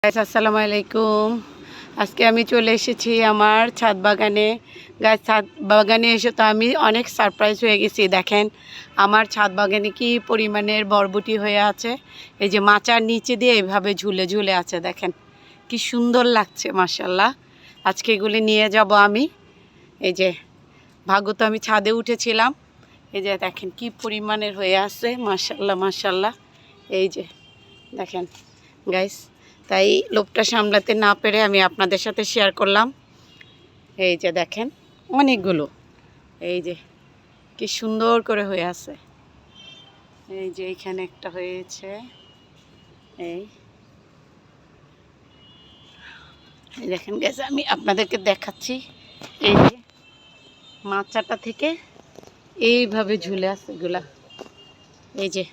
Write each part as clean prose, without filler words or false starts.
আসসালামু আলাইকুম। আজকে আমি চলে এসেছি আমার ছাদ বাগানে। ছাদ বাগানে এসে তো আমি অনেক সারপ্রাইজ হয়ে গেছি। দেখেন আমার ছাদ বাগানে কি পরিমাণের বরবটি হয়ে আছে। এই যে মাচার নিচে দিয়ে এভাবে ঝুলে ঝুলে আছে, দেখেন কি সুন্দর লাগছে মাশাল্লাহ। আজকে এগুলি নিয়ে যাব আমি। এই যে ভাগ্য তো আমি ছাদে উঠেছিলাম। এই যে দেখেন কি পরিমাণের হয়ে আছে মাশাল্লাহ মাশাল্লাহ। এই যে দেখেন গাইস, তাই লোভটা সামলাতে না পেরে আমি আপনাদের সাথে শেয়ার করলাম। এই যে দেখেন অনেকগুলো, এই যে কি সুন্দর করে হয়ে আছে। এই যে এখানে একটা হয়েছে, এই দেখেন গাইস আমি আপনাদেরকে দেখাচ্ছি। এই যে মাচাটা থেকে এইভাবে ঝুলে আছে এগুলা। এই যে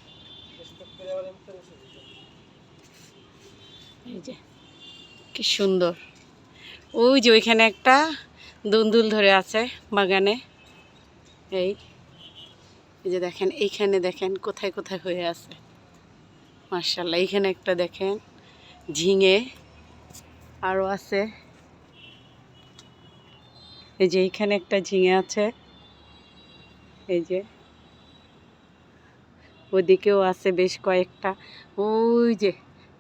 এই যে কি সুন্দর। ওই যে ওইখানে একটা দুন্দুল ধরে আছে বাগানে। এই যে দেখেন এইখানে দেখেন কোথায় কোথায় হয়ে আছে মাশাআল্লাহ। এইখানে একটা দেখেন ঝিঙে আরও আছে। এই যে এইখানে একটা ঝিঙে আছে, এই যে ওদিকেও আছে বেশ কয়েকটা। ওই যে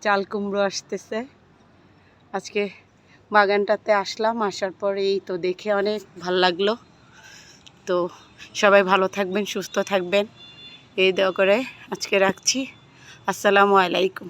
চাল কুমড়ো আসতেছে। আজকে বাগানটাতে আসলাম, আসার পরে এই তো দেখে অনেক ভাল লাগলো। তো সবাই ভালো থাকবেন, সুস্থ থাকবেন, এই দোয়া করে আজকে রাখছি। আসসালামু আলাইকুম।